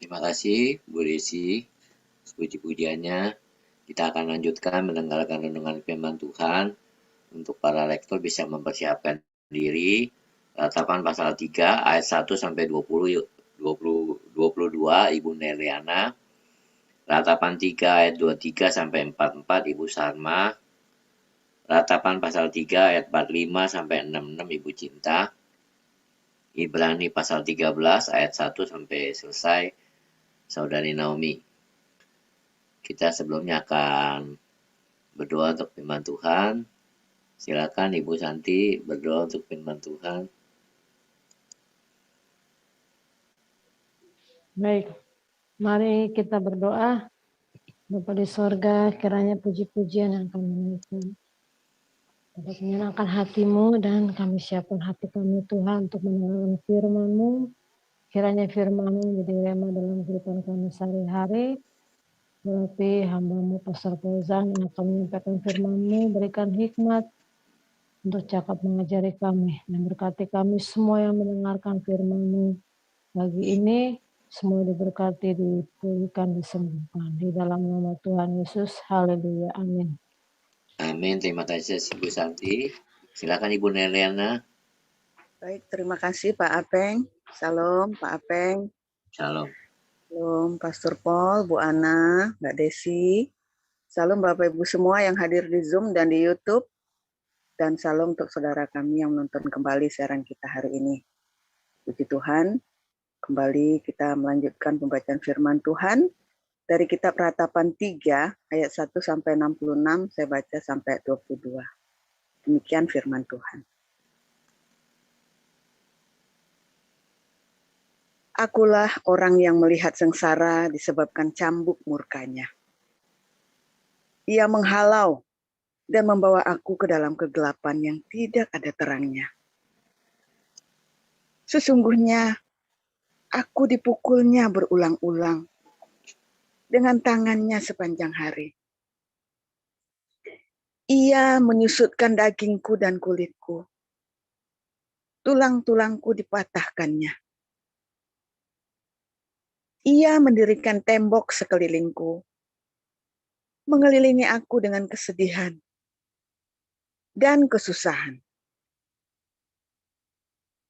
Terima kasih Bu Desi, puji-pujiannya. Kita akan lanjutkan mendengarkan renungan firman Tuhan. Untuk para lektor bisa mempersiapkan diri. Ratapan pasal 3 ayat 1 sampai 20, 22 Ibu Neliana. Ratapan 3 ayat 23 sampai 44 Ibu Sarma. Ratapan pasal 3 ayat 45 sampai 66 Ibu Cinta. Ibrani pasal 13 ayat 1 sampai selesai Saudari Naomi. Kita sebelumnya akan berdoa untuk firman Tuhan. Silakan Ibu Santi berdoa untuk firman Tuhan. Baik, mari kita berdoa. Bapa di sorga, kiranya puji-pujian yang kami naikkan dapat menyenangkan hatimu, dan kami siapkan hati kami Tuhan untuk mendengarkan firman-Mu. Kiranya firman-Mu menjadi rema dalam kehidupan kami sehari-hari. Berarti hamba-Mu Pastor Fauzan yang akan menyampaikan firman-Mu, berikan hikmat untuk cakap mengajari kami, dan berkati kami semua yang mendengarkan firman-Mu. Pagi ini semua diberkati, dipulihkan, disembuhkan. Di dalam nama Tuhan Yesus, haleluya, amin. Amin, terima kasih Ibu Santi. Silakan Ibu Neliana. Baik, terima kasih Pak Apeng. Salam Pak Apeng. Shalom. Salam Pastor Paul, Bu Ana, Mbak Desi. Salam Bapak Ibu semua yang hadir di Zoom dan di YouTube. Dan salam untuk saudara kami yang menonton kembali siaran kita hari ini. Puji Tuhan, kembali kita melanjutkan pembacaan firman Tuhan dari kitab Ratapan 3 ayat 1 sampai 66, saya baca sampai 22. Demikian firman Tuhan. Akulah orang yang melihat sengsara disebabkan cambuk murkanya. Ia menghalau dan membawa aku ke dalam kegelapan yang tidak ada terangnya. Sesungguhnya aku dipukulnya berulang-ulang dengan tangannya sepanjang hari. Ia menyusutkan dagingku dan kulitku. Tulang-tulangku dipatahkannya. Ia mendirikan tembok sekelilingku, mengelilingi aku dengan kesedihan dan kesusahan.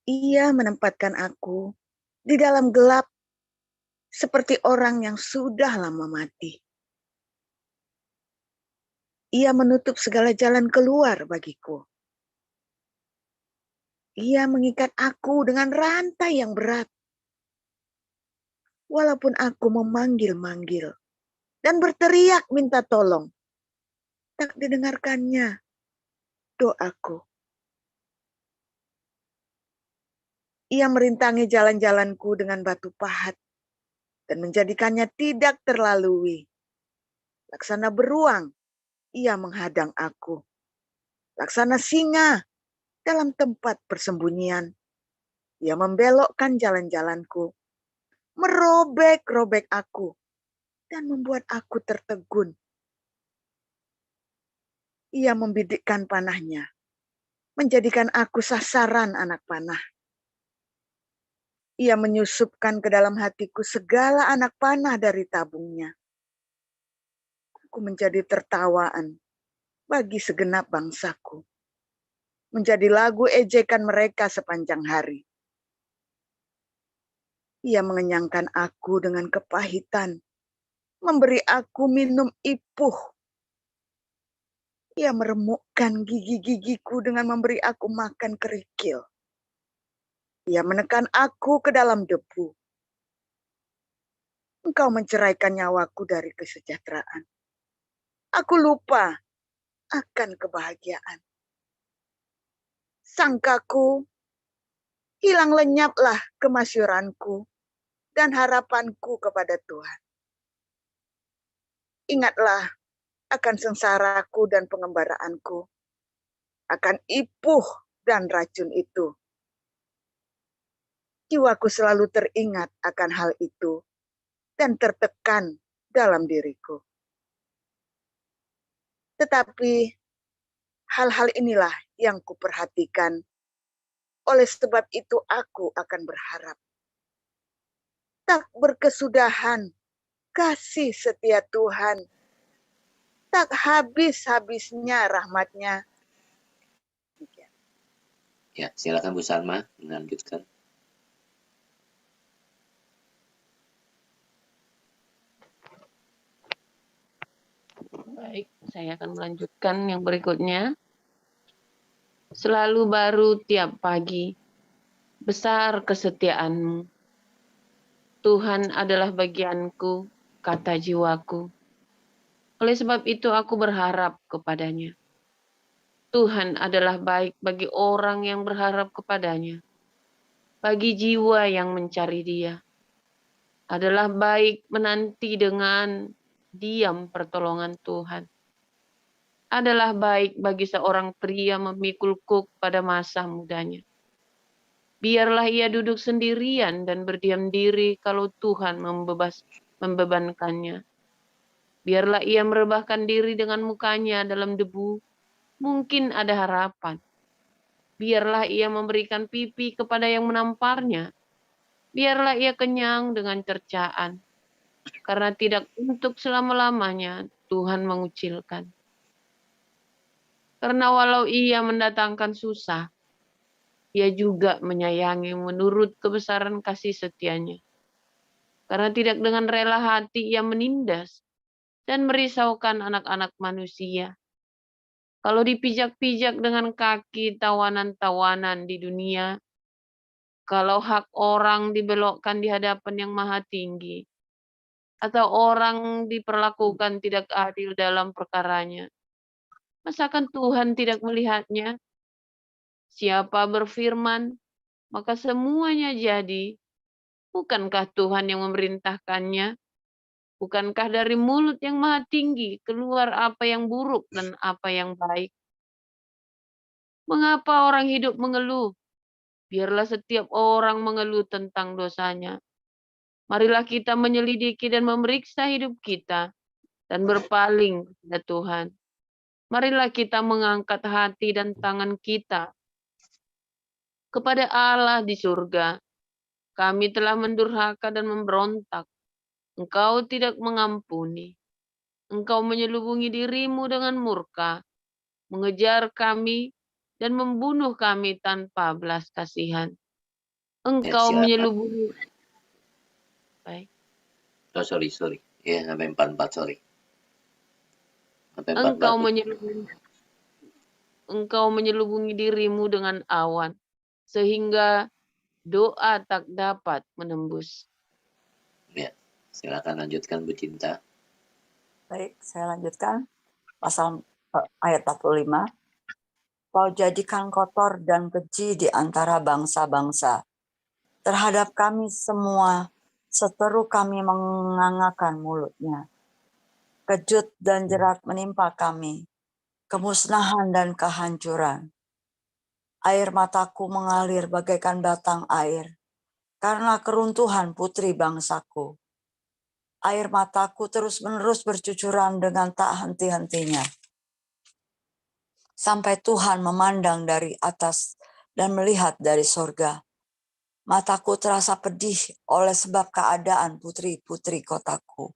Ia menempatkan aku di dalam gelap seperti orang yang sudah lama mati. Ia menutup segala jalan keluar bagiku. Ia mengikat aku dengan rantai yang berat. Walaupun aku memanggil-manggil dan berteriak minta tolong, tak didengarkannya doaku. Ia merintangi jalan-jalanku dengan batu pahat dan menjadikannya tidak terlalui. Laksana beruang, ia menghadang aku. Laksana singa dalam tempat persembunyian, ia membelokkan jalan-jalanku, merobek-robek aku, dan membuat aku tertegun. Ia membidikkan panahnya, menjadikan aku sasaran anak panah. Ia menyusupkan ke dalam hatiku segala anak panah dari tabungnya. Aku menjadi tertawaan bagi segenap bangsaku, menjadi lagu ejekan mereka sepanjang hari. Ia mengenyangkan aku dengan kepahitan, memberi aku minum ipuh. Ia meremukkan gigi-gigiku dengan memberi aku makan kerikil. Ia menekan aku ke dalam debu. Engkau menceraikan nyawaku dari kesejahteraan. Aku lupa akan kebahagiaan. Sangkaku, hilang lenyaplah kemasyuranku dan harapanku kepada Tuhan. Ingatlah akan sengsaraku dan pengembaraanku, akan ipuh dan racun itu. Jiwaku selalu teringat akan hal itu dan tertekan dalam diriku. Tetapi hal-hal inilah yang kuperhatikan. Oleh sebab itu aku akan berharap. tak berkesudahan kasih setia Tuhan, tak habis-habisnya rahmat-Nya. Ya, silakan Bu Salma melanjutkan. Baik, saya akan melanjutkan yang berikutnya. Selalu baru tiap pagi, besar kesetiaan-Mu. Tuhan adalah bagianku, kata jiwaku. Oleh sebab itu aku berharap kepadanya. Tuhan adalah baik bagi orang yang berharap kepadanya. Bagi jiwa yang mencari Dia. Adalah baik menanti dengan diam pertolongan Tuhan. Adalah baik bagi seorang pria memikul kuk pada masa mudanya. Biarlah ia duduk sendirian dan berdiam diri kalau Tuhan membebankannya. Biarlah ia merebahkan diri dengan mukanya dalam debu, mungkin ada harapan. Biarlah ia memberikan pipi kepada yang menamparnya. Biarlah ia kenyang dengan cercaan. Karena tidak untuk selama-lamanya Tuhan mengucilkan. Karena walau ia mendatangkan susah, ia juga menyayangi menurut kebesaran kasih setianya. Karena tidak dengan rela hati ia menindas dan merisaukan anak-anak manusia. Kalau dipijak-pijak dengan kaki tawanan-tawanan di dunia, kalau hak orang dibelokkan di hadapan yang maha tinggi, atau orang diperlakukan tidak adil dalam perkaranya, masakan Tuhan tidak melihatnya? Siapa berfirman, maka semuanya jadi. Bukankah Tuhan yang memerintahkannya? Bukankah dari mulut yang maha tinggi keluar apa yang buruk dan apa yang baik? Mengapa orang hidup mengeluh? Biarlah setiap orang mengeluh tentang dosanya. Marilah kita menyelidiki dan memeriksa hidup kita dan berpaling kepada Tuhan. Marilah kita mengangkat hati dan tangan kita kepada Allah di surga. Kami telah mendurhaka dan memberontak. Engkau tidak mengampuni. Engkau menyelubungi dirimu dengan murka, mengejar kami dan membunuh kami tanpa belas kasihan. Engkau menyelubungi. Baik. Oh, sorry. Ya, sampai 44, sorry. Sampai 44. Engkau menyelubungi dirimu dengan awan, sehingga doa tak dapat menembus. Ya, silakan lanjutkan Bu Cinta. Baik, saya lanjutkan. Pasal ayat 45. Kau jadikan kotor dan keji di antara bangsa-bangsa. Terhadap kami semua, seteru kami mengangakan mulutnya. Kejut dan jerat menimpa kami, kemusnahan dan kehancuran. Air mataku mengalir bagaikan batang air, karena keruntuhan putri bangsaku. Air mataku terus-menerus bercucuran dengan tak henti-hentinya. Sampai Tuhan memandang dari atas dan melihat dari sorga. Mataku terasa pedih oleh sebab keadaan putri-putri kotaku.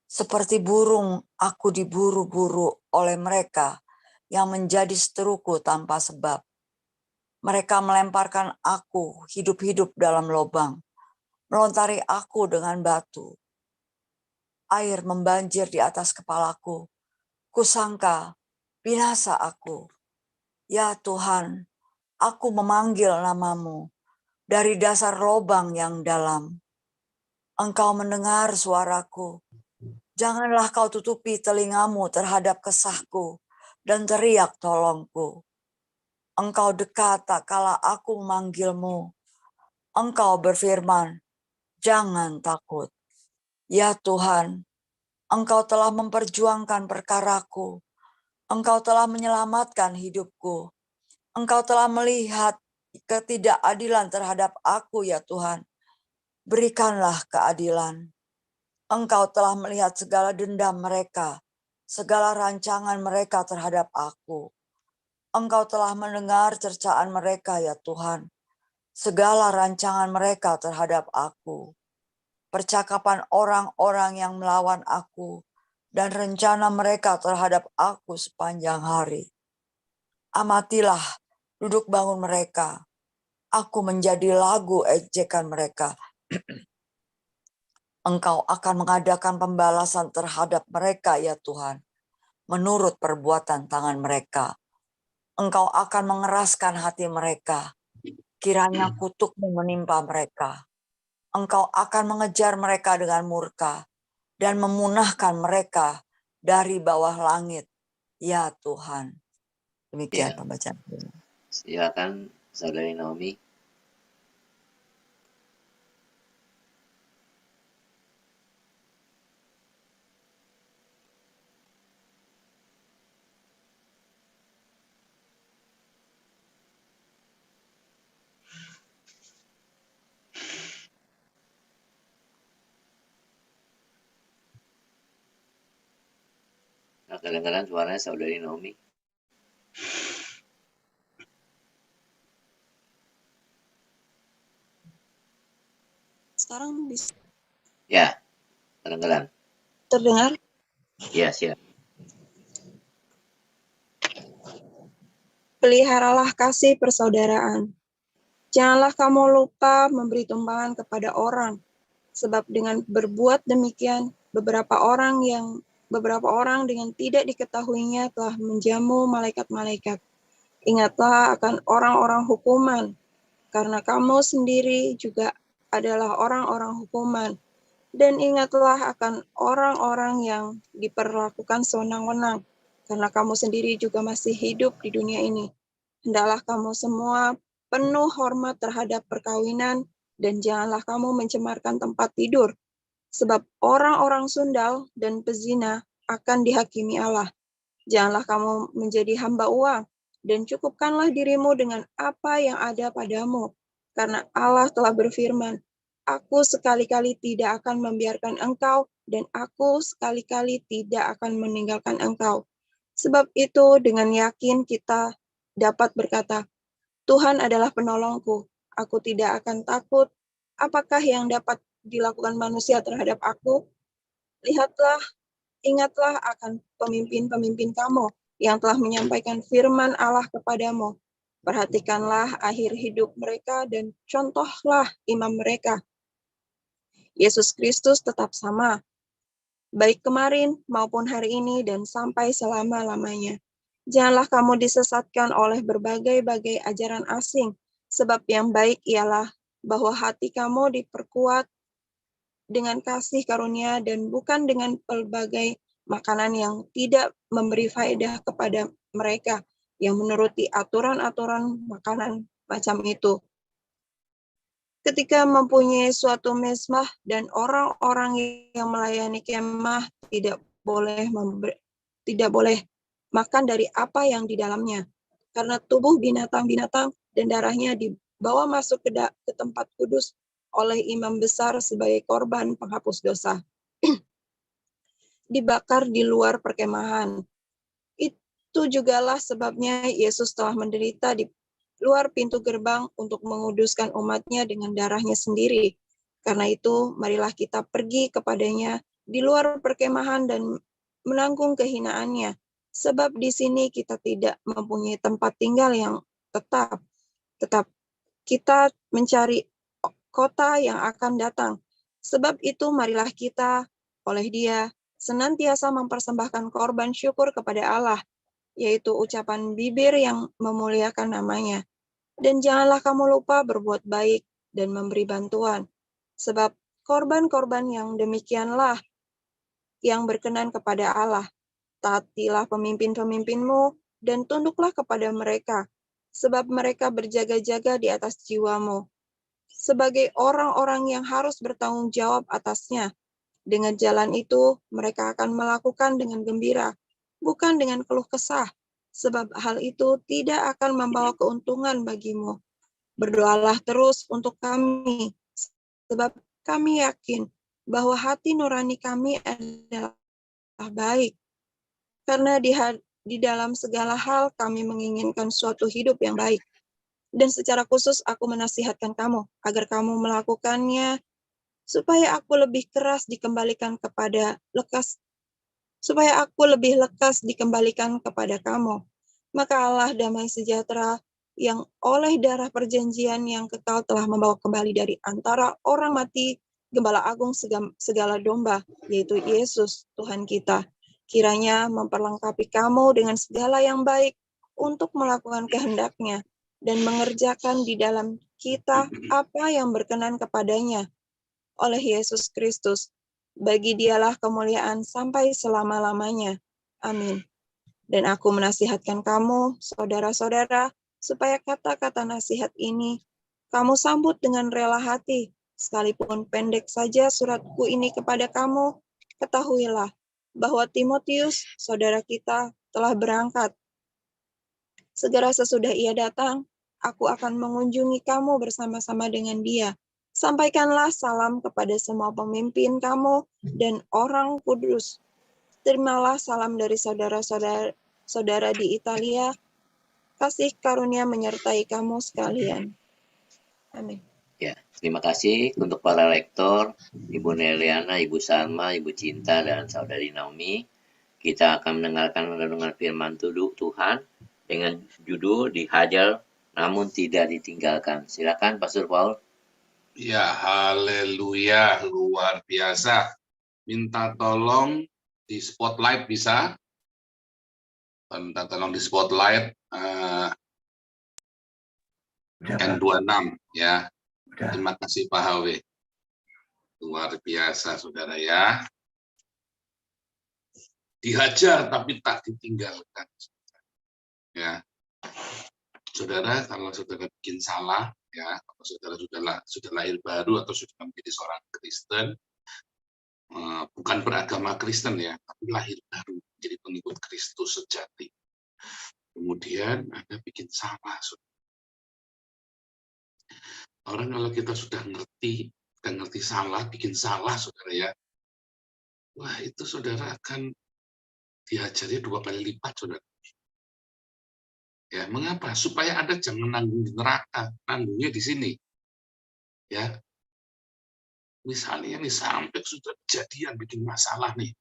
Seperti burung aku diburu-buru oleh mereka yang menjadi seteruku tanpa sebab. Mereka melemparkan aku hidup-hidup dalam lubang, melontari aku dengan batu. Air membanjir di atas kepalaku. Kusangka binasa aku. Ya Tuhan, aku memanggil namamu dari dasar lubang yang dalam. Engkau mendengar suaraku. Janganlah kau tutupi telingamu terhadap kesahku dan teriak tolongku. Engkau dekat tak kala aku memanggilmu. Engkau berfirman, jangan takut. Ya Tuhan, Engkau telah memperjuangkan perkaraku. Engkau telah menyelamatkan hidupku. Engkau telah melihat ketidakadilan terhadap aku, ya Tuhan. Berikanlah keadilan. Engkau telah melihat segala dendam mereka, segala rancangan mereka terhadap aku. Engkau telah mendengar cercaan mereka, ya Tuhan, segala rancangan mereka terhadap aku. percakapan orang-orang yang melawan aku, dan rencana mereka terhadap aku sepanjang hari. Amatilah duduk bangun mereka, aku menjadi lagu ejekan mereka. Engkau akan mengadakan pembalasan terhadap mereka, ya Tuhan, menurut perbuatan tangan mereka. Engkau akan mengeraskan hati mereka, kiranya kutuk-Mu menimpa mereka. Engkau akan mengejar mereka dengan murka dan memunahkan mereka dari bawah langit, ya Tuhan. Demikian Ya, pembacaan. silakan Saudari Naomi. Nah, kadang-kadang suaranya Saudari Naomi. Sekarang bisa Ya, kadang-kadang. terdengar? Ya, siap. Peliharalah kasih persaudaraan. Janganlah kamu lupa memberi tumpangan kepada orang, sebab dengan berbuat demikian, beberapa orang dengan tidak diketahuinya telah menjamu malaikat-malaikat. Ingatlah akan orang-orang hukuman, karena kamu sendiri juga adalah orang-orang hukuman. Dan ingatlah akan orang-orang yang diperlakukan sewenang-wenang, karena kamu sendiri juga masih hidup di dunia ini. Hendaklah kamu semua penuh hormat terhadap perkawinan, dan janganlah kamu mencemarkan tempat tidur, sebab orang-orang sundal dan pezina akan dihakimi Allah. Janganlah kamu menjadi hamba uang, dan cukupkanlah dirimu dengan apa yang ada padamu, karena Allah telah berfirman, Aku sekali-kali tidak akan membiarkan engkau, dan aku sekali-kali tidak akan meninggalkan engkau. Sebab itu dengan yakin kita dapat berkata, Tuhan adalah penolongku, aku tidak akan takut. Apakah yang dapat dilakukan manusia terhadap aku? Lihatlah, ingatlah akan pemimpin-pemimpin kamu yang telah menyampaikan firman Allah kepadamu. Perhatikanlah akhir hidup mereka dan contohlah imam mereka. Yesus Kristus tetap sama, baik kemarin maupun hari ini dan sampai selama-lamanya. Janganlah kamu disesatkan oleh berbagai-bagai ajaran asing, sebab yang baik ialah bahwa hati kamu diperkuat dengan kasih karunia dan bukan dengan pelbagai makanan yang tidak memberi faedah kepada mereka yang menuruti aturan-aturan makanan macam itu. Ketika mempunyai suatu mezbah dan orang-orang yang melayani kemah tidak boleh makan dari apa yang di dalamnya, karena tubuh binatang-binatang dan darahnya dibawa masuk ke tempat kudus oleh imam besar sebagai korban penghapus dosa. Dibakar di luar perkemahan. Itu jugalah sebabnya Yesus telah menderita di luar pintu gerbang untuk menguduskan umatnya dengan darahnya sendiri. Karena itu, marilah kita pergi kepadanya di luar perkemahan dan menanggung kehinaannya. Sebab di sini kita tidak mempunyai tempat tinggal yang tetap. Kita mencari kota yang akan datang. Sebab itu, marilah kita oleh Dia senantiasa mempersembahkan korban syukur kepada Allah, yaitu ucapan bibir yang memuliakan namanya. Dan janganlah kamu lupa berbuat baik dan memberi bantuan, sebab korban-korban yang demikianlah yang berkenan kepada Allah. Taatilah pemimpin-pemimpinmu dan tunduklah kepada mereka, sebab mereka berjaga-jaga di atas jiwamu, sebagai orang-orang yang harus bertanggung jawab atasnya. Dengan jalan itu, mereka akan melakukan dengan gembira, bukan dengan keluh kesah, sebab hal itu tidak akan membawa keuntungan bagimu. Berdoalah terus untuk kami, sebab kami yakin bahwa hati nurani kami adalah baik, karena di dalam segala hal kami menginginkan suatu hidup yang baik. Dan secara khusus aku menasihatkan kamu, agar kamu melakukannya supaya aku lebih lekas dikembalikan kepada kamu. Maka Allah damai sejahtera yang oleh darah perjanjian yang kekal telah membawa kembali dari antara orang mati Gembala Agung segala domba, yaitu Yesus Tuhan kita. Kiranya memperlengkapi kamu dengan segala yang baik untuk melakukan kehendak-Nya dan mengerjakan di dalam kita apa yang berkenan kepadanya oleh Yesus Kristus. Bagi Dialah kemuliaan sampai selama-lamanya. Amin. Dan aku menasihatkan kamu, saudara-saudara, supaya kata-kata nasihat ini kamu sambut dengan rela hati. Sekalipun pendek saja suratku ini kepada kamu, ketahuilah bahwa Timotius, saudara kita, telah berangkat. Segera sesudah ia datang, aku akan mengunjungi kamu bersama-sama dengan dia. Sampaikanlah salam kepada semua pemimpin kamu dan orang kudus. Terimalah salam dari saudara-saudara di Italia. Kasih karunia menyertai kamu sekalian. Amin. Ya, terima kasih untuk para lektor, Ibu Neliana, Ibu Salma, Ibu Cinta, dan Saudari Naomi. Kita akan mendengarkan renungan firman Tuhan dengan judul Dihajar namun tidak ditinggalkan. Silakan Pastor Paul. Ya, haleluya, luar biasa. Minta tolong di spotlight bisa? Minta tolong di spotlight N26 ya. Terima kasih Pak HW. Luar biasa saudara ya. Dihajar tapi tak ditinggalkan. Ya. Saudara, kalau saudara bikin salah, ya, kalau saudara sudah lahir baru atau sudah menjadi seorang Kristen, bukan beragama Kristen ya, tapi lahir baru menjadi pengikut Kristus sejati. Kemudian Anda bikin salah. Orang kalau kita sudah ngerti salah, bikin salah, saudara ya, wah itu saudara akan diajari 2 kali lipat, saudara. Ya, mengapa? Supaya Anda jangan nanggung di neraka, nanggungnya di sini. Ya, misalnya nih sampai sudah kejadian bikin masalah nih,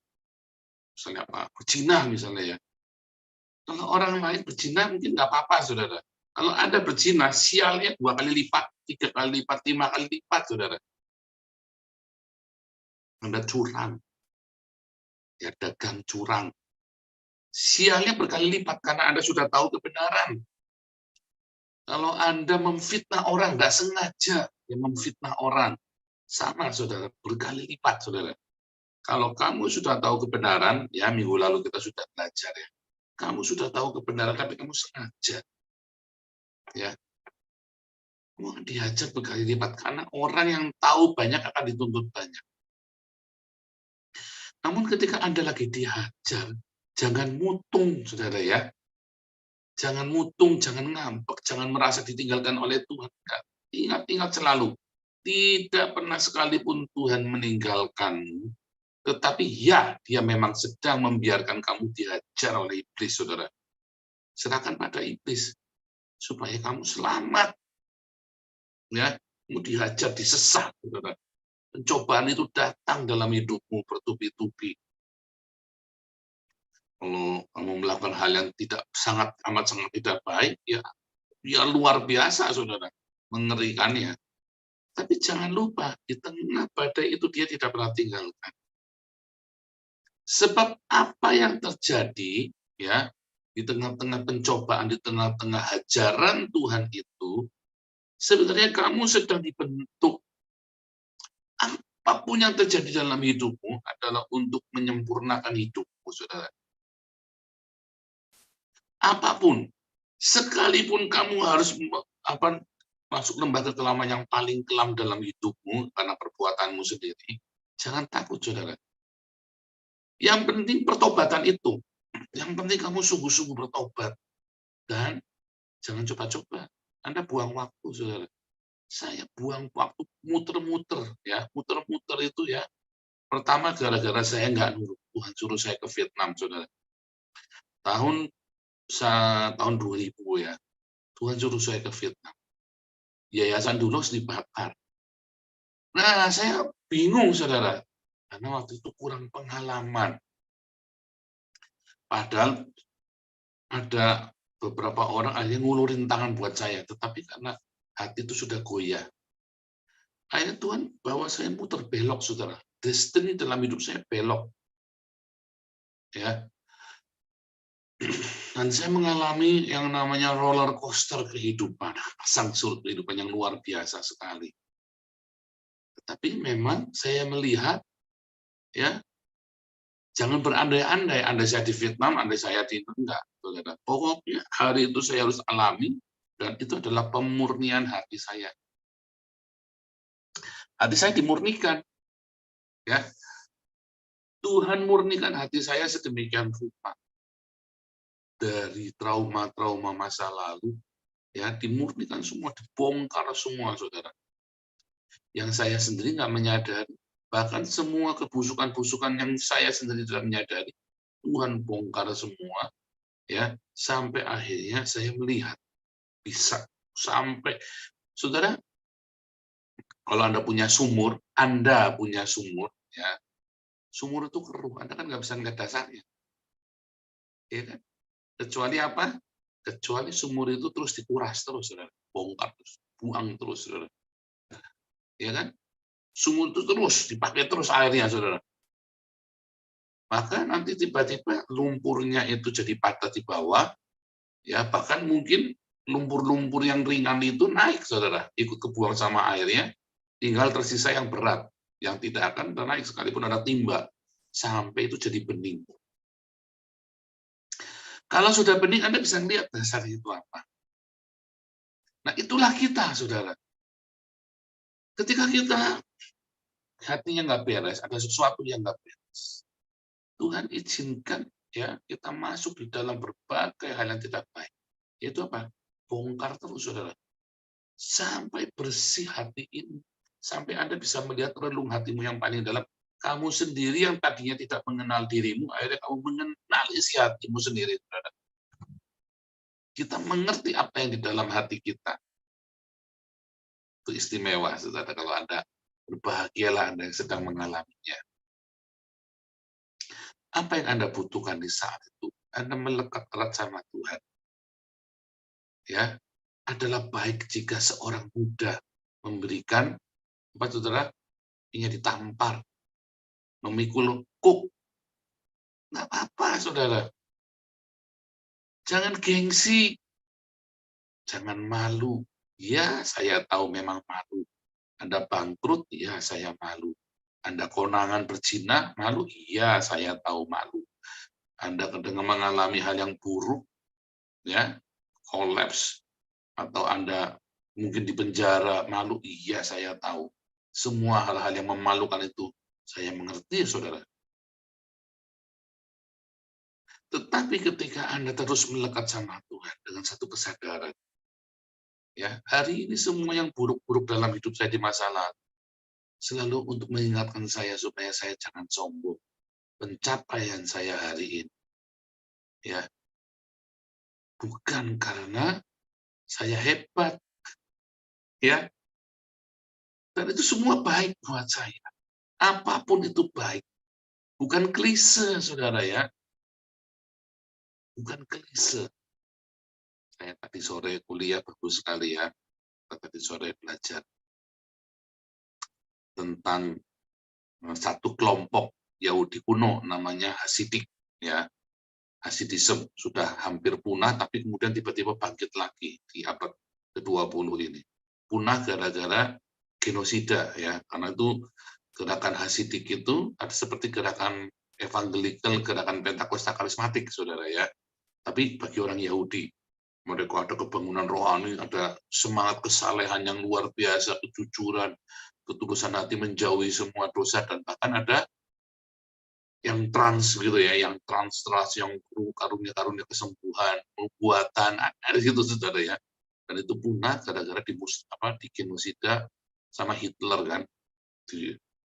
misalnya apa? Berzina misalnya ya. Kalau orang lain berzina mungkin nggak apa-apa, saudara. Kalau Anda berzina, sialnya 2 kali lipat, 3 kali lipat, 5 kali lipat, saudara. Anda curang, ya dagang curang. Sialnya berkali lipat karena Anda sudah tahu kebenaran. Kalau Anda memfitnah orang, nggak sengaja ya memfitnah orang, sama saudara, berkali lipat saudara. Kalau kamu sudah tahu kebenaran, ya minggu lalu kita sudah belajar ya, kamu sudah tahu kebenaran tapi kamu sengaja, ya, kamu dihajar berkali lipat karena orang yang tahu banyak akan dituntut banyak. Namun ketika Anda lagi dihajar, jangan mutung saudara ya. Jangan mutung, jangan ngambek, jangan merasa ditinggalkan oleh Tuhan. Ingat selalu, tidak pernah sekalipun Tuhan meninggalkanmu, tetapi ya, dia memang sedang membiarkan kamu dihajar oleh iblis, saudara. Serahkan pada iblis, supaya kamu selamat. Ya, kamu dihajar, disesat, saudara. Pencobaan itu datang dalam hidupmu bertubi-tubi. Kalau kamu melakukan hal yang amat sangat tidak baik, ya luar biasa, saudara, mengerikannya. Tapi jangan lupa, di tengah badai itu dia tidak pernah tinggalkan. Sebab apa yang terjadi, ya, di tengah-tengah pencobaan, di tengah-tengah hajaran Tuhan itu, sebenarnya kamu sedang dibentuk. Apapun yang terjadi dalam hidupmu adalah untuk menyempurnakan hidupmu, saudara. Apapun, sekalipun kamu harus masuk lembaga kekelaman yang paling kelam dalam hidupmu karena perbuatanmu sendiri, jangan takut, saudara. Yang penting pertobatan itu, yang penting kamu sungguh-sungguh bertobat dan jangan coba-coba. Anda buang waktu, saudara. Saya buang waktu muter-muter, ya, muter-muter itu ya. Pertama gara-gara saya nggak nurut, Tuhan suruh saya ke Vietnam, saudara. Tahun 2000 ya, Tuhan suruh saya ke Vietnam. Yayasan dulu dibakar. Nah, saya bingung, saudara, karena waktu itu kurang pengalaman. Padahal ada beberapa orang akhirnya ngulurin tangan buat saya, tetapi karena hati itu sudah goyah. Akhirnya Tuhan bawa saya muter belok, saudara. Destiny dalam hidup saya belok. Ya. Dan saya mengalami yang namanya roller coaster kehidupan, pasang surut kehidupan yang luar biasa sekali. Tetapi memang saya melihat, ya, jangan berandai-andai, andai saya di Vietnam, andai saya di enggak. Pokoknya hari itu saya harus alami, dan itu adalah pemurnian hati saya. Hati saya dimurnikan, ya. Tuhan murnikan hati saya sedemikian rupa. Dari trauma-trauma masa lalu, ya, dimurnikan semua, dibongkar semua, saudara. Yang saya sendiri nggak menyadari, bahkan semua kebusukan-busukan yang saya sendiri tidak menyadari, Tuhan bongkar semua, ya, sampai akhirnya saya melihat bisa sampai, saudara, kalau Anda punya sumur, ya, sumur itu keruh, Anda kan nggak bisa ngeliat dasarnya, ya kan? Kecuali apa? Kecuali sumur itu terus dikuras terus, saudara. Bongkar terus, buang terus, saudara. Ya kan? Sumur itu terus dipakai terus airnya, saudara. Maka nanti tiba-tiba lumpurnya itu jadi padat di bawah, ya, bahkan mungkin lumpur-lumpur yang ringan itu naik, saudara, ikut kebuang sama airnya, tinggal tersisa yang berat, yang tidak akan naik sekalipun ada timba, sampai itu jadi bening. Kalau sudah bening, Anda bisa melihat dasar itu apa. Nah, itulah kita, saudara. Ketika kita hatinya nggak beres, ada sesuatu yang nggak beres, Tuhan izinkan, ya, kita masuk di dalam berbagai hal yang tidak baik. Itu apa? Bongkar terus, saudara. Sampai bersih hati ini. Sampai Anda bisa melihat relung hatimu yang paling dalam. Kamu sendiri yang tadinya tidak mengenal dirimu, akhirnya kamu mengenal isi hatimu sendiri, saudara. Kita mengerti apa yang di dalam hati kita. Itu istimewa, saudara, kalau Anda berbahagialah Anda yang sedang mengalaminya. Apa yang Anda butuhkan di saat itu? Anda melekat erat sama Tuhan. Ya, adalah baik jika seorang muda memberikan, apa, saudara, ini ditampar, memikul kuk. Nggak apa-apa, saudara. Jangan gengsi. Jangan malu. Ya, saya tahu memang malu. Anda bangkrut, ya saya malu. Anda konangan berzina, malu, iya saya tahu malu. Anda kadang mengalami hal yang buruk, ya, kolaps, atau Anda mungkin di penjara, malu, iya saya tahu. Semua hal-hal yang memalukan itu saya mengerti, saudara. Tetapi ketika Anda terus melekat sama Tuhan dengan satu kesadaran, ya, hari ini semua yang buruk-buruk dalam hidup saya di masa lalu selalu untuk mengingatkan saya supaya saya jangan sombong. Pencapaian saya hari ini, ya, bukan karena saya hebat, ya, dan itu semua baik buat saya. Apapun itu baik, bukan klise, saudara, ya, bukan klise. Saya tadi sore kuliah bagus sekali, ya, tadi sore belajar tentang satu kelompok Yahudi kuno namanya Hasidik, ya. Hasidisme sudah hampir punah, tapi kemudian tiba-tiba bangkit lagi di abad ke-20 ini. Punah gara-gara genosida, ya, karena itu gerakan Hasidik itu ada seperti gerakan evangelikal, gerakan Pentakosta karismatik, saudara, ya. Tapi bagi orang Yahudi, mereka ada kebangunan rohani, ada semangat kesalehan yang luar biasa, kejujuran, ketulusan hati menjauhi semua dosa, dan bahkan ada yang trans gitu, ya, yang trans yang karunia-karunia kesembuhan, pembuatan, ada situ, saudara, ya. Dan itu punah gara-gara di genosida sama Hitler, kan,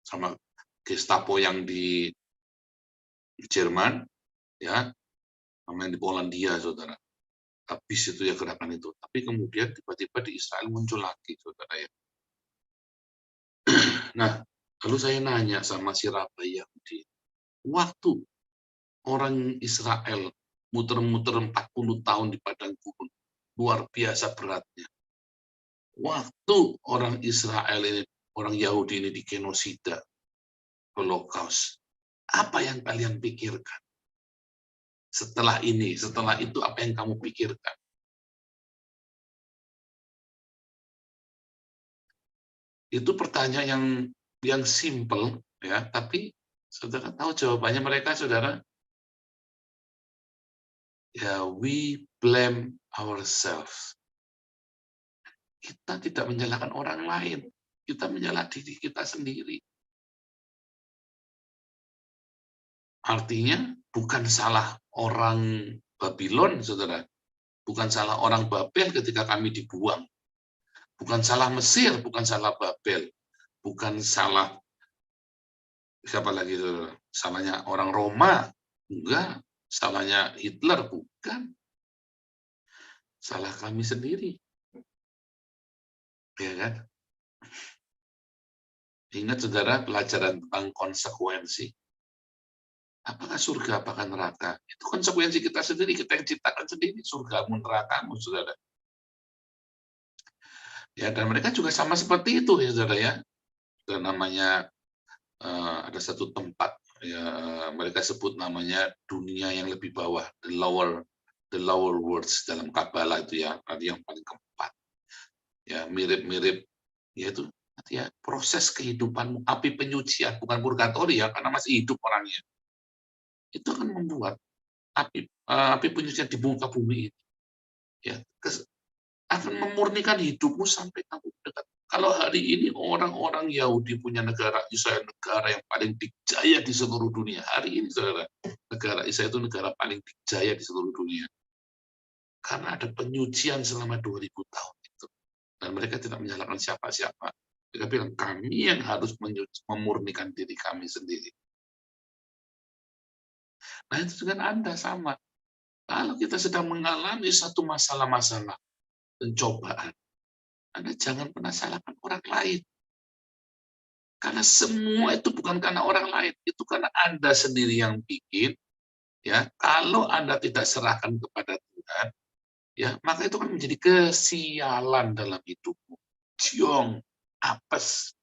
sama Gestapo yang di Jerman, ya, sama yang di Polandia, saudara. Habis itu, ya, gerakan itu. Tapi kemudian tiba-tiba di Israel muncul lagi, saudara, ya. Nah, Lalu saya nanya sama si Rabai Yahudi, waktu orang Israel muter-muter 40 tahun di padang gurun, luar biasa beratnya. Waktu orang Israel ini, orang Yahudi ini di genosida, Holocaust, apa yang kalian pikirkan? Setelah ini, setelah itu apa yang kamu pikirkan? Itu pertanyaan yang simple, ya, tapi saudara tahu jawabannya mereka, saudara? Ya, we blame ourselves. Kita tidak menyalahkan orang lain, kita menyalah diri kita sendiri. Artinya bukan salah orang Babylon, saudara. Bukan salah orang Babel ketika kami dibuang. Bukan salah Mesir, bukan salah Babel. Bukan salah, siapa lagi, saudara? Salahnya orang Roma. Enggak. Salahnya Hitler, bukan. Salah kami sendiri. Ya kan? Ingat, saudara, pelajaran tentang konsekuensi. Apakah surga, apakah neraka? Itu konsekuensi kita sendiri, kita yang ciptakan sendiri, surgamu, nerakamu, saudara. Ya, dan mereka juga sama seperti itu, ya, saudara, ya. Dan namanya, ada satu tempat, ya, mereka sebut namanya dunia yang lebih bawah, the lower worlds dalam Kabbalah itu, ya, yang paling keempat. Ya, mirip-mirip, yaitu ya, proses kehidupanmu, api penyucian, bukan purgatori, ya, karena masih hidup orangnya. Itu akan membuat api penyucian di muka bumi ini, ya, akan memurnikan hidupmu sampai kamu dekat. Kalau hari ini orang-orang Yahudi punya negara Israel, negara yang paling dijaya di seluruh dunia. Hari ini, saudara, negara Israel itu negara paling dijaya di seluruh dunia. Karena ada penyucian selama 2000 tahun itu. Dan mereka tidak menyalahkan siapa-siapa. Mereka bilang, kami yang harus memurnikan diri kami sendiri. Nah, itu dengan Anda sama. Kalau kita sedang mengalami satu masalah-masalah, pencobaan, Anda jangan pernah salahkan orang lain. Karena semua itu bukan karena orang lain, itu karena Anda sendiri yang bikin. Ya, kalau Anda tidak serahkan kepada Tuhan, ya, maka itu akan menjadi kesialan dalam hidupmu. Ciong, apes.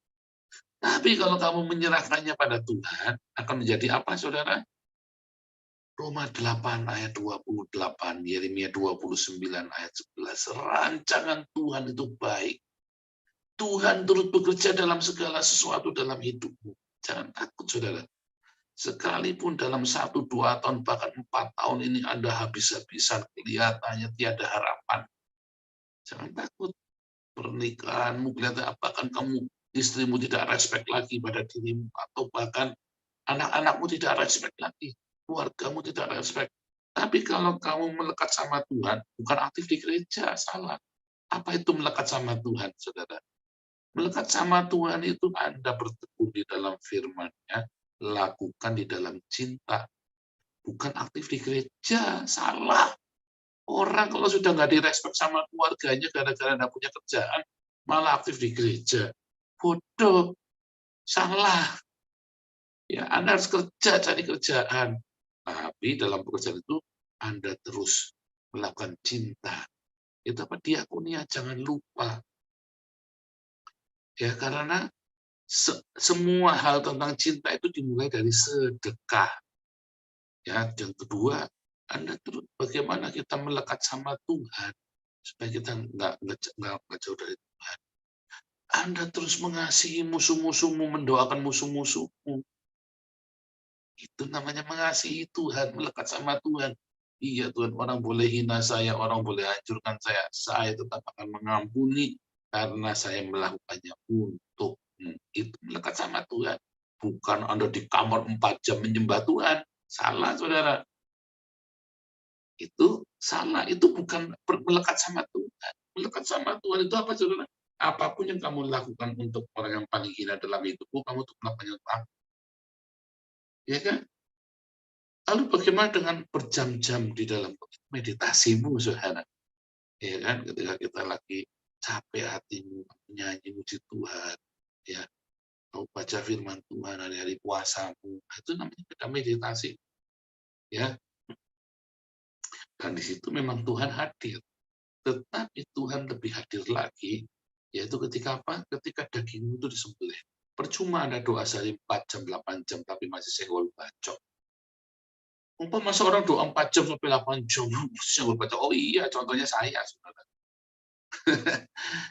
Tapi kalau kamu menyerahkannya pada Tuhan, akan menjadi apa, saudara? Roma 8 ayat 28, Yeremia 29 ayat 11. Rancangan Tuhan itu baik. Tuhan turut bekerja dalam segala sesuatu dalam hidupmu. Jangan takut, saudara. Sekalipun dalam 1, 2 tahun, bahkan 4 tahun ini Anda habis-habisan, kelihatannya tiada harapan. Jangan takut. Pernikahanmu kelihatan, bahkan kamu, istrimu tidak respect lagi pada dirimu, atau bahkan anak-anakmu tidak respect lagi. Keluargamu tidak respect. Tapi kalau kamu melekat sama Tuhan, bukan aktif di gereja, salah. Apa itu melekat sama Tuhan, saudara? Melekat sama Tuhan itu Anda bertekun di dalam firman-Nya, lakukan di dalam cinta. Bukan aktif di gereja, salah. Orang kalau sudah nggak direspek sama keluarganya gara-gara nggak punya kerjaan, malah aktif di gereja. Bodoh, salah. Ya, Anda harus kerja, cari kerjaan. Tapi dalam pekerjaan itu Anda terus melakukan cinta. Itu apa? Diakonia, jangan lupa. Ya, karena semua hal tentang cinta itu dimulai dari sedekah. Ya, yang kedua, Anda terus bagaimana kita melekat sama Tuhan supaya kita nggak jauh dari Tuhan. Anda terus mengasihi musuh-musuhmu, mendoakan musuh-musuhmu. Itu namanya mengasihi Tuhan, melekat sama Tuhan. Iya Tuhan, orang boleh hina saya, orang boleh hancurkan saya tetap akan mengampuni karena saya melakukannya untukmu. Itu melekat sama Tuhan. Bukan Anda di kamar 4 jam menyembah Tuhan. Salah, saudara. Itu salah, itu bukan melekat sama Tuhan. Melekat sama Tuhan itu apa, saudara? Apapun yang kamu lakukan untuk orang yang paling hina dalam hidupmu, kamu untuk melakukannya untuk aku. Ya kan? Lalu bagaimana dengan berjam-jam di dalam meditasimu, saudara? Ya kan, ketika kita lagi capek hatimu, menyanyi muji Tuhan, ya, kau baca firman Tuhan hari-hari puasamu, itu namanya kita meditasi, ya. Dan di situ memang Tuhan hadir. Tetapi Tuhan lebih hadir lagi, yaitu ketika apa? Ketika dagingmu itu disembelih. Percuma ada doa sehari 4 jam, 8 jam, tapi masih senggol bacok. Umpama masa orang doa 4 jam sampai 8 jam, senggol bacok. Oh iya, contohnya saya, saudara.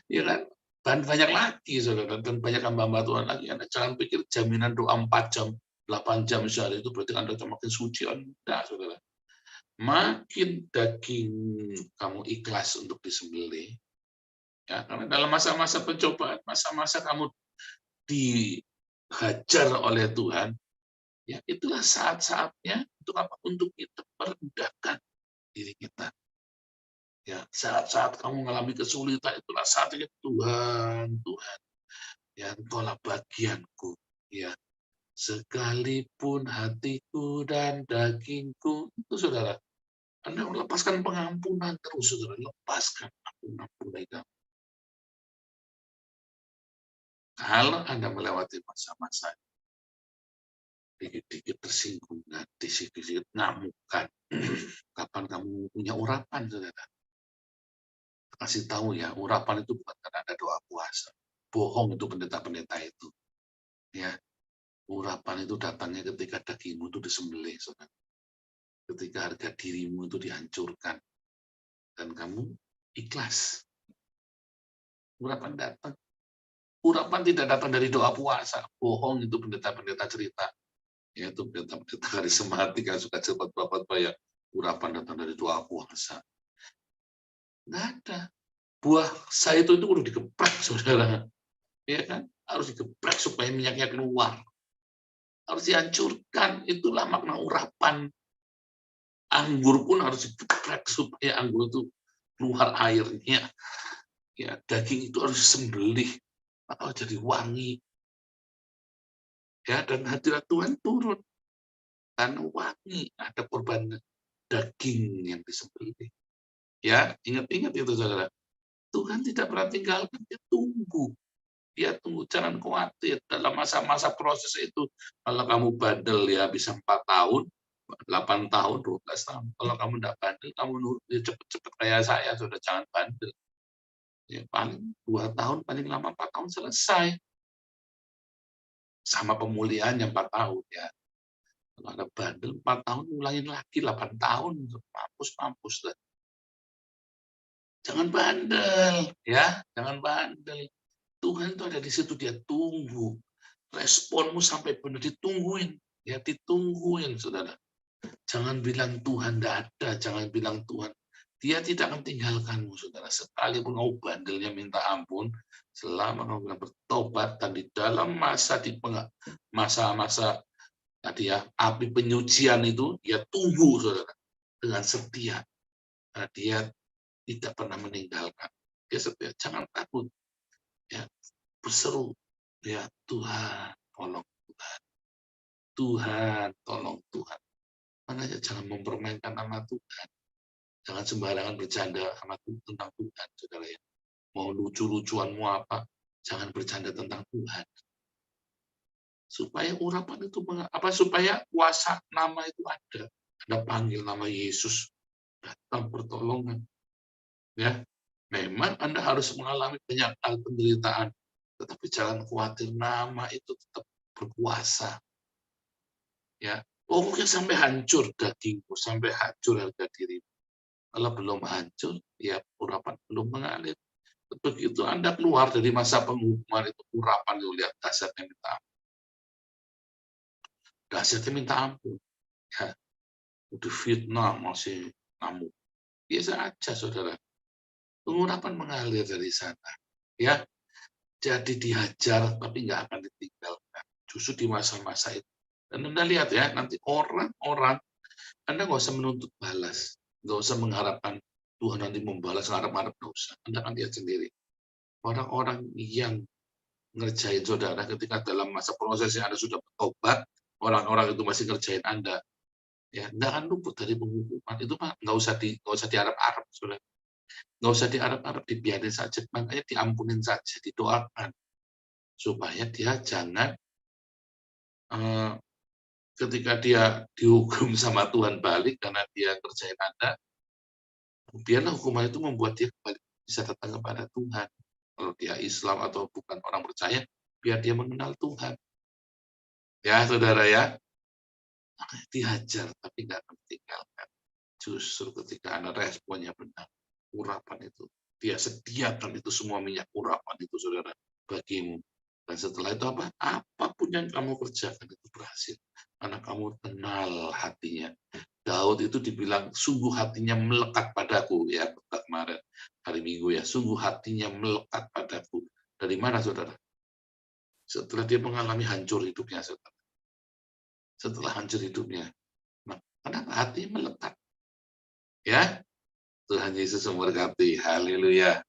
Ya kan? Dan banyak lagi, saudara. Dan banyak hamba-hamba Tuhan lagi. Anda jangan pikir jaminan doa 4 jam, 8 jam sehari itu berarti Anda makin suci. Enggak, saudara. Makin daging kamu ikhlas untuk disembelih, ya, karena dalam masa-masa pencobaan, masa-masa kamu dihajar oleh Tuhan, ya itulah saat-saatnya untuk apa? Untuk kita merendahkan diri kita. Ya, saat-saat kamu mengalami kesulitan, itulah saatnya Tuhan, ya Engkaulah bagianku, ya. Sekalipun hatiku dan dagingku, itu saudara. Anda melepaskan pengampunan terus, saudara. Lepaskan ampun-ampun kamu. Kalau Anda melewati masa-masa dikit-dikit tersinggung, dikit-dikit ngamukan, kapan kamu punya urapan, saudara? Kasih tahu ya, urapan itu bukan karena ada doa puasa. Bohong itu pendeta-pendeta itu. Ya, urapan itu datangnya ketika dagingmu itu disembelih, saudara. Ketika harga dirimu itu dihancurkan dan kamu ikhlas. Urapan datang. Urapan tidak datang dari doa puasa. Bohong itu pendeta-pendeta cerita. Yaitu pendeta-pendeta karismatik yang suka cepat ya. Urapan datang dari doa puasa. Nggak ada. Buah saya itu udah digeprek, saudara. Ya kan? Harus digeprek supaya minyaknya keluar. Harus dihancurkan. Itulah makna urapan. Anggur pun harus digeprek supaya anggur itu keluar airnya. Ya, daging itu harus disembelih. Atau jadi wangi. Ya, dan hadirat Tuhan turun. Karena wangi, ada korban daging yang disembelih. Ya, ingat-ingat itu, saudara. Tuhan tidak pernah tinggalkan, dia tunggu. Dia tunggu, jangan khawatir. Dalam masa-masa proses itu, kalau kamu bandel ya bisa 4 tahun, 8 tahun, 12 tahun. Kalau kamu tidak bandel, kamu nurut, ya cepet-cepet kayak saya, sudah jangan bandel. Ya, paling 2 tahun, paling lama 4 tahun selesai. Sama pemulihan yang 4 tahun ya. Kalau ada bandel 4 tahun, ulangin lagi 8 tahun, mampus lah. Jangan bandel, ya, jangan bandel. Tuhan itu ada di situ, dia tunggu. Responmu sampai benar ditungguin, ya ditungguin, saudara. Jangan bilang Tuhan tidak ada, jangan bilang Tuhan. Dia tidak akan tinggalkanmu, saudara. Sekalipun kau bandelnya minta ampun, selama kau bertobat dan di dalam masa-masa tadi ya api penyucian itu, dia tunggu, saudara, dengan setia. Karena dia tidak pernah meninggalkan. Dia setia, jangan takut. Ya, berseru, ya Tuhan, tolong Tuhan. Tuhan, tolong Tuhan. Makanya jangan mempermainkan nama Tuhan. Jangan sembarangan bercanda sama tentang Tuhan, saudara ya. Mau lucu-lucuanmu apa, jangan bercanda tentang Tuhan. Supaya urapan itu supaya kuasa nama itu ada. Anda panggil nama Yesus, datang pertolongan. Ya, memang Anda harus mengalami banyak hal penderitaan, tetapi jangan khawatir, nama itu tetap berkuasa. Ya, pokoknya sampai hancur dagingmu, sampai hancur harga dirimu. Kalau belum hancur, ya urapan belum mengalir. Begitu Anda keluar dari masa penghukuman itu, urapan itu lihat dahsyatnya minta ampun. Dahsyatnya minta ampun. Ya, udah fitnah masih ngamuk. Biasa aja, saudara. Pengurapan mengalir dari sana. Ya, jadi dihajar tapi nggak akan ditinggalkan. Justru di masa-masa itu. Dan Anda lihat ya, nanti orang-orang, Anda nggak usah menuntut balas. Nggak usah mengharapkan Tuhan nanti membalas, ngarep-ngarep, nggak usah. Anda akan lihat sendiri. Orang-orang yang ngerjain saudara ketika dalam masa proses yang Anda sudah bertobat, orang-orang itu masih ngerjain Anda. Ya, nggak akan luput dari penghukuman. Itu mah nggak usah diharap-harap, saudara. Nggak usah diharap-harap, dibiarin saja. Makanya diampunin saja, didoakan. supaya dia jangan ketika dia dihukum sama Tuhan balik karena dia kerjain Anda, biarlah hukuman itu membuat dia kembali bisa datang kepada Tuhan. Kalau dia Islam atau bukan orang percaya, biar dia mengenal Tuhan. Ya, saudara ya. Makanya dihajar, tapi nggak meninggalkan. Justru ketika Anda responnya benar, urapan itu, dia sediakan itu semua minyak urapan itu, saudara, bagimu. Dan setelah itu apa? Apapun yang kamu kerjakan itu berhasil. Karena kamu kenal hatinya. Daud itu dibilang sungguh hatinya melekat padaku, ya kemarin hari Minggu ya, sungguh hatinya melekat padaku. Dari mana, saudara? Setelah dia mengalami hancur hidupnya, saudara. Setelah hancur hidupnya, nah, kenapa hatinya melekat? Ya, Tuhan Yesus memberkati. Haleluya.